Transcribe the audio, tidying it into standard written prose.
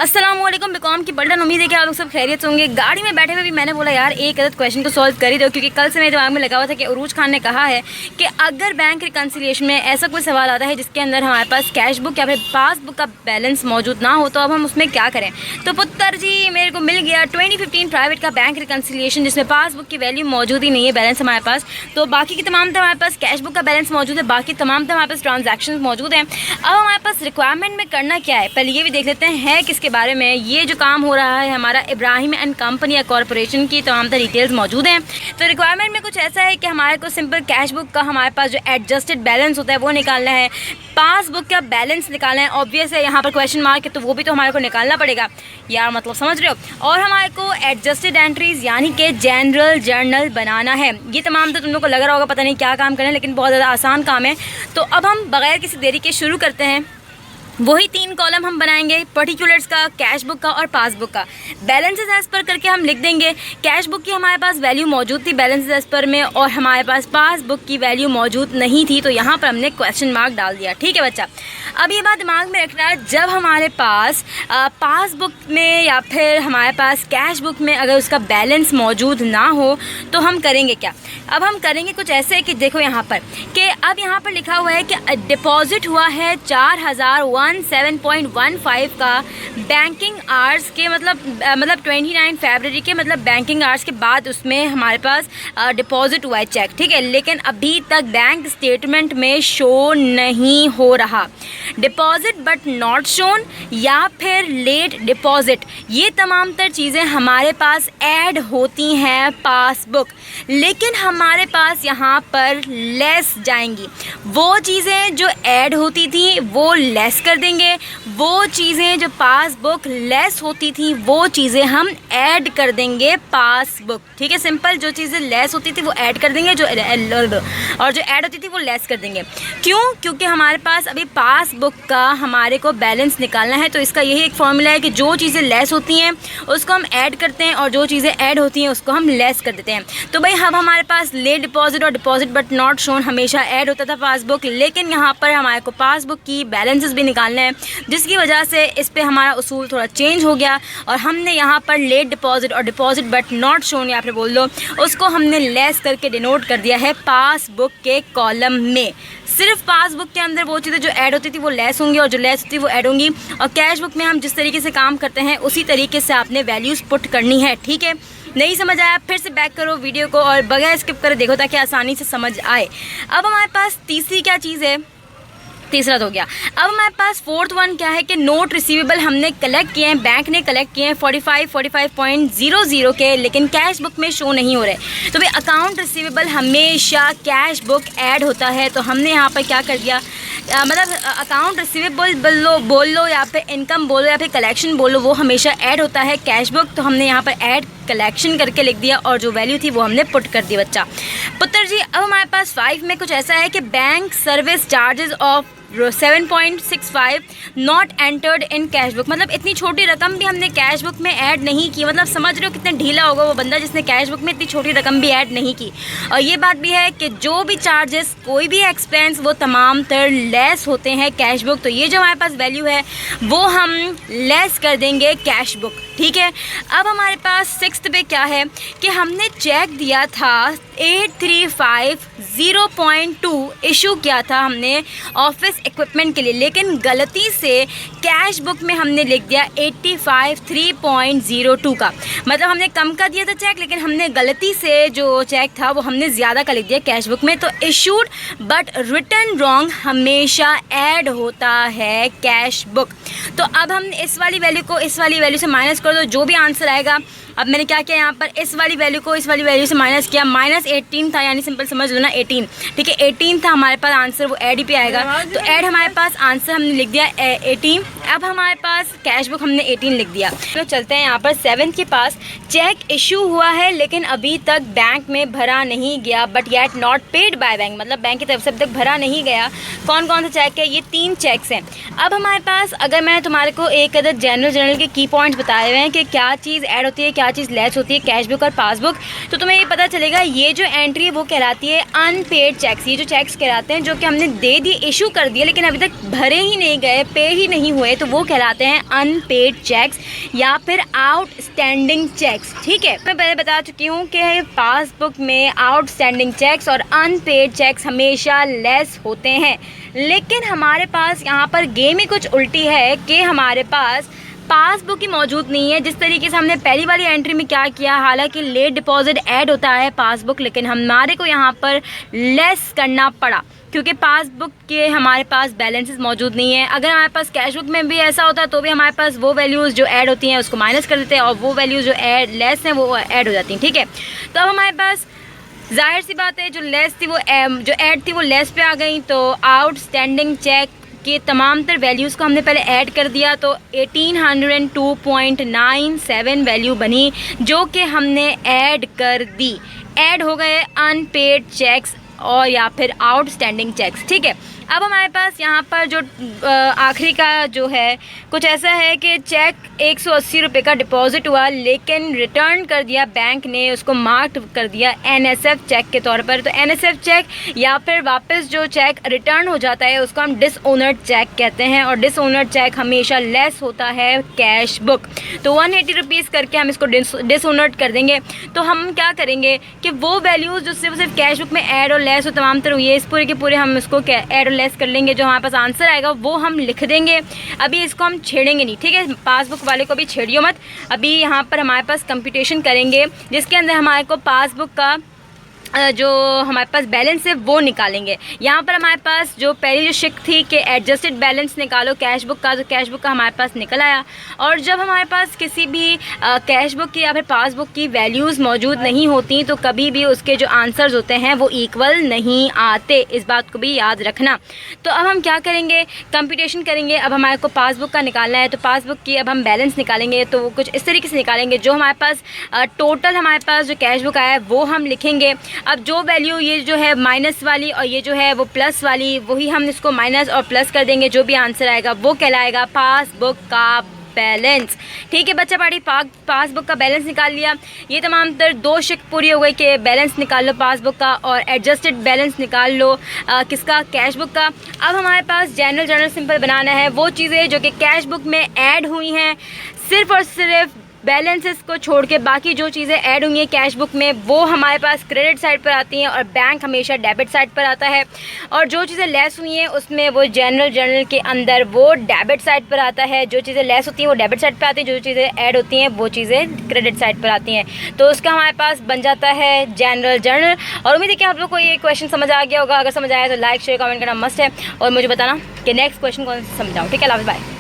अस्सलामुअलैकुम बीकॉम की बड़ी उम्मीद है कि आप लोग सब खैरियत होंगे। गाड़ी में बैठे हुए भी मैंने बोला यार एक अदद क्वेश्चन तो सॉल्व कर ही दो, क्योंकि कल से मेरे दिमाग में लगा हुआ था कि उरूज खान ने कहा है कि अगर बैंक रिकन्सिलिएशन में ऐसा कोई सवाल आता है जिसके अंदर हमारे पास कैश बुक या फिर पासबुक का बैलेंस मौजूद ना हो तो अब हम उसमें क्या करें। तो पुत्र जी मेरे को मिल गया 2015 प्राइवेट का बैंक रिकन्सिलिएशन जिसमें पासबुक की वैल्यू मौजूद ही नहीं है, बैलेंस हमारे पास। तो बाकी की तमाम हमारे पास कैश बुक का बैलेंस मौजूद है, बाकी तमाम हमारे पास ट्रांजैक्शन मौजूद हैं। अब हमारे पास रिक्वायरमेंट में करना क्या है, पहले ये भी देख लेते हैं किसके बारे में। ये जो काम हो रहा है हमारा इब्राहिम एंड कंपनी या कॉरपोरेशन की तमाम डिटेल्स मौजूद हैं। तो रिक्वायरमेंट में कुछ ऐसा है कि हमारे को सिंपल कैश बुक का हमारे पास जो एडजस्टेड बैलेंस होता है वो निकालना है, पासबुक का बैलेंस निकालना है। ऑब्वियस है यहाँ पर क्वेश्चन मार्क है तो वो भी तो हमारे को निकालना पड़ेगा यार, मतलब समझ रहे हो। और हमारे को एडजस्टेड एंट्रीज यानी कि जनरल जर्नल बनाना है। ये तमाम तो तुम लोग को लग रहा होगा पता नहीं क्या काम करें, लेकिन बहुत ज़्यादा आसान काम है। तो अब हम बगैर किसी देरी के शुरू करते हैं। वही 3 कॉलम हम बनाएंगे, पर्टिकुलर्स का, कैश बुक का और पासबुक का। बैलेंसेस एज पर करके हम लिख देंगे कैश बुक की हमारे पास वैल्यू मौजूद थी बैलेंसेस एज पर में, और हमारे पास पासबुक की वैल्यू मौजूद नहीं थी, तो यहाँ पर हमने क्वेश्चन मार्क डाल दिया। ठीक है बच्चा, अब ये बात दिमाग में रखना है, जब हमारे पास पासबुक में या फिर हमारे पास कैश बुक में अगर उसका बैलेंस मौजूद ना हो तो हम करेंगे क्या। अब हम करेंगे कुछ ऐसे कि देखो यहाँ पर कि अब यहाँ पर लिखा हुआ है कि डिपॉजिट हुआ है 4017.15 का बैंकिंग आवर्स के मतलब 29 फरवरी के मतलब बैंकिंग आवर्स के बाद उसमें हमारे पास डिपॉजिट हुआ है चेक। ठीक है, लेकिन अभी तक बैंक स्टेटमेंट में शो नहीं हो रहा। डिपॉजिट बट नॉट शोन या फिर लेट डिपॉजिट, ये तमाम तर चीज़ें हमारे पास ऐड होती हैं पासबुक, लेकिन हमारे पास यहाँ पर लेस जाएंगी। वो चीज़ें जो ऐड होती थी वो लेस कर देंगे, वो चीज़ें जो पासबुक लेस होती थी वो चीज़ें हम ऐड कर देंगे पासबुक। ठीक है, सिंपल, जो चीज़ें लेस होती थी वो ऐड कर देंगे, जो और जो ऐड होती थी वो लेस कर देंगे। क्यों? क्योंकि हमारे पास अभी पासबुक का हमारे को बैलेंस निकालना है, तो इसका यही एक फॉर्मूला है कि जो चीज़ें लेस होती हैं उसको हम ऐड करते हैं और जो चीज़ें ऐड होती हैं उसको हम लेस कर देते हैं। तो भाई अब हमारे पास लेट डिपॉजिट और डिपॉजिट बट नॉट शोन हमेशा ऐड होता था पासबुक, लेकिन यहाँ पर हमारे को पासबुक की बैलेंसेस भी निकालना है, जिसकी वजह से इस पे हमारा उसूल थोड़ा चेंज हो गया और हमने यहाँ पर लेट डिपॉजिट और डिपॉजिट बट नॉट शोन या फिर बोल दो उसको हमने लेस करके डिनोट कर दिया है पासबुक के कॉलम में। सिर्फ पासबुक के अंदर वो चीज़ें जो ऐड होती थी वो लेस होंगी और जो लेस होती वो ऐड होंगी, और कैश बुक में हम जिस तरीके से काम करते हैं उसी तरीके से आपने वैल्यूज़ पुट करनी है। ठीक है, नहीं समझ आया फिर से बैक करो वीडियो को और बगैर स्किप करे देखो ताकि आसानी से समझ आए। अब हमारे पास तीसरी क्या चीज़ है, तीसरा तो हो गया। अब हमारे पास फोर्थ वन क्या है कि नोट रिसीवेबल हमने कलेक्ट किए हैं, बैंक ने कलेक्ट किए हैं 45.00 के, लेकिन कैश बुक में शो नहीं हो रहे। तो भाई अकाउंट रिसीवेबल हमेशा कैश बुक ऐड होता है, तो हमने यहाँ पर क्या कर दिया, मतलब अकाउंट रिसीवेबल बोल लो या फिर इनकम बोलो या फिर कलेक्शन बोलो, वो हमेशा ऐड होता है कैश बुक, तो हमने यहाँ पर ऐड कलेक्शन करके लिख दिया और जो वैल्यू थी वो हमने पुट कर दी बच्चा। पुत्र जी अब हमारे पास 5 में कुछ ऐसा है कि bank service charges of 7.65 not entered in cash book, मतलब इतनी छोटी रकम भी हमने कैश बुक में ऐड नहीं की। मतलब समझ रहे हो कितना ढीला होगा वो बंदा जिसने कैश बुक में इतनी छोटी रकम भी ऐड नहीं की। और ये बात भी है कि जो भी चार्जेस कोई भी एक्सपेंस वो तमाम तर लेस होते हैं कैश बुक, तो ये जो हमारे पास वैल्यू है वो हम लेस कर देंगे कैश बुक। ठीक है, अब हमारे पास 6th पे क्या है कि हमने चेक दिया था 8350.2 इशू किया था हमने ऑफिस इक्विपमेंट के लिए, लेकिन गलती से कैश बुक में हमने लिख दिया 85,3.02 का, मतलब हमने कम का दिया था चेक लेकिन हमने गलती से जो चेक था वो हमने ज़्यादा का लिख दिया कैश बुक में। तो इशूड बट रिटर्न रॉन्ग हमेशा ऐड होता है कैश बुक। तो अब हम इस वाली वैल्यू को इस वाली वैल्यू से माइनस कर दो, जो भी आंसर आएगा। अब मैंने क्या किया यहाँ पर इस वाली वैल्यू को इस वाली वैल्यू से माइनस किया, -18 था, यानी सिंपल समझ लो ना 18। ठीक है, 18 था हमारे पास आंसर, वो ऐड ही पे आएगा, तो ऐड हमारे पास आंसर हमने लिख दिया 18। अब हमारे पास कैश बुक हमने 18 लिख दिया। तो चलते हैं यहाँ पर 7 के पास, चेक इशू हुआ है लेकिन अभी तक बैंक में भरा नहीं गया, but yet not paid by bank, मतलब बैंक की तरफ से अभी तक भरा नहीं गया। कौन कौन सा चेक है, ये 3 चेक्स हैं। अब हमारे पास अगर मैं तुम्हारे को एक अदद जनरल के की पॉइंट्स बताए हुए हैं कि क्या चीज़ ऐड होती है क्या चीज़ लेस होती है कैश बुक और पासबुक, तो तुम्हें ये पता चलेगा ये जो एंट्री है वो कहलाती है अनपेड चेक्स। ये जो चेक्स कहलाते हैं जो कि हमने दे दिए, इशू कर दिए, लेकिन अभी तक भरे ही नहीं गए, पे ही नहीं हुए, तो वो कहलाते हैं अनपेड चेक्स या फिर आउटस्टैंडिंग चेक्स। ठीक है, मैं पहले बता चुकी हूँ कि पासबुक में आउटस्टैंडिंग चेक्स और अनपेड चेक्स हमेशा लेस होते हैं, लेकिन हमारे पास यहाँ पर गेम ही कुछ उल्टी है कि हमारे पास पासबुक ही मौजूद नहीं है। जिस तरीके से हमने पहली वाली एंट्री में क्या किया, हालांकि लेट डिपॉजिट ऐड होता है पासबुक, लेकिन हमारे को यहाँ पर लेस करना पड़ा क्योंकि पासबुक के हमारे पास बैलेंसेस मौजूद नहीं है। अगर हमारे पास कैशबुक में भी ऐसा होता तो भी हमारे पास वो वैल्यूज़ जो ऐड होती हैं उसको माइनस कर देते हैं और वो वैल्यूज़ जो ऐड लेस हैं वो ऐड हो जाती हैं। ठीक है, तो अब हमारे पास जाहिर सी बात है जो लेस थी वो जो ऐड थी वो लेस पे आ गई, तो आउटस्टैंडिंग चेक के तमाम तर वैल्यूज़ को हमने पहले ऐड कर दिया तो 1802.97 वैल्यू बनी जो कि हमने ऐड कर दी। ऐड हो गए अनपेड चेक्स और या फिर आउटस्टैंडिंग चेक्स। ठीक है, अब हमारे पास यहाँ पर जो आखिरी का जो है कुछ ऐसा है कि चेक 180 रुपये का डिपॉजिट हुआ लेकिन रिटर्न कर दिया बैंक ने, उसको मार्क कर दिया NSF चेक के तौर पर। तो NSF चेक या फिर वापस जो चेक रिटर्न हो जाता है उसको हम डिसओनर्ड चेक कहते हैं और डिसओनर्ड चेक हमेशा लेस होता है कैश बुक। तो 180 रुपीज़ करके हम इसको डिसओनर्ड कर देंगे। तो हम क्या करेंगे कि वो वैल्यूज़ जो सिर्फ कैश बुक में ऐड और लेस हो तमाम तरह ये इस पूरे के पूरे हम इसको ऐड और लेस कर लेंगे, जो हमारे पास आंसर आएगा वो हम लिख देंगे। अभी इसको हम छेड़ेंगे नहीं, ठीक है, पासबुक वाले को भी छेड़ियो मत। अभी यहाँ पर हमारे पास कंप्यूटेशन करेंगे जिसके अंदर हमारे को पासबुक का जो हमारे पास बैलेंस है वो निकालेंगे। यहाँ पर हमारे पास जो पहली जो शिक थी कि एडजस्टेड बैलेंस निकालो कैश बुक का, तो कैश बुक का हमारे पास निकल आया। और जब हमारे पास किसी भी कैश बुक की या फिर पासबुक की वैल्यूज़ मौजूद नहीं होती तो कभी भी उसके जो आंसर्स होते हैं वो इक्वल नहीं आते, इस बात को भी याद रखना। तो अब हम क्या करेंगे, कंप्यूटेशन करेंगे। अब हमारे को पासबुक का निकालना है तो पासबुक की अब हम बैलेंस निकालेंगे तो वो कुछ इस तरीके से निकालेंगे। जो हमारे पास टोटल हमारे पास जो कैश बुक आया है वो हम लिखेंगे। अब जो वैल्यू ये जो है माइनस वाली और ये जो है वो प्लस वाली, वही हम इसको माइनस और प्लस कर देंगे। जो भी आंसर आएगा वो कहलाएगा पासबुक का बैलेंस। ठीक है बच्चा पार्टी, पासबुक का बैलेंस निकाल लिया। ये तमाम तर दो शिक पूरी हो गई कि बैलेंस निकाल लो पासबुक का और एडजस्टेड बैलेंस निकाल लो किसका, कैश बुक का। अब हमारे पास जर्नल सिंपल बनाना है, वो चीज़ें जो कि कैश बुक में ऐड हुई हैं सिर्फ और सिर्फ बैलेंसेस को छोड़ के बाकी जो चीज़ें ऐड हुई हैं कैश बुक में वो हमारे पास क्रेडिट साइड पर आती हैं और बैंक हमेशा डेबिट साइड पर आता है। और जो चीज़ें लेस हुई हैं उसमें वो जर्नल के अंदर वो डेबिट साइड पर आता है। जो चीज़ें लेस होती हैं वो डेबिट साइड पर आती हैं, जो चीज़ें ऐड होती हैं वो चीज़ें क्रेडिट साइड पर आती हैं। तो उसका हमारे पास बन जाता है जर्नल। और उम्मीद है कि आप लोग को ये क्वेश्चन समझ आ गया होगा। अगर समझ आया तो लाइक शेयर कमेंट करना मस्ट है और मुझे बताना कि नेक्स्ट क्वेश्चन कौन सा समझाऊँ। ठीक है, बाय।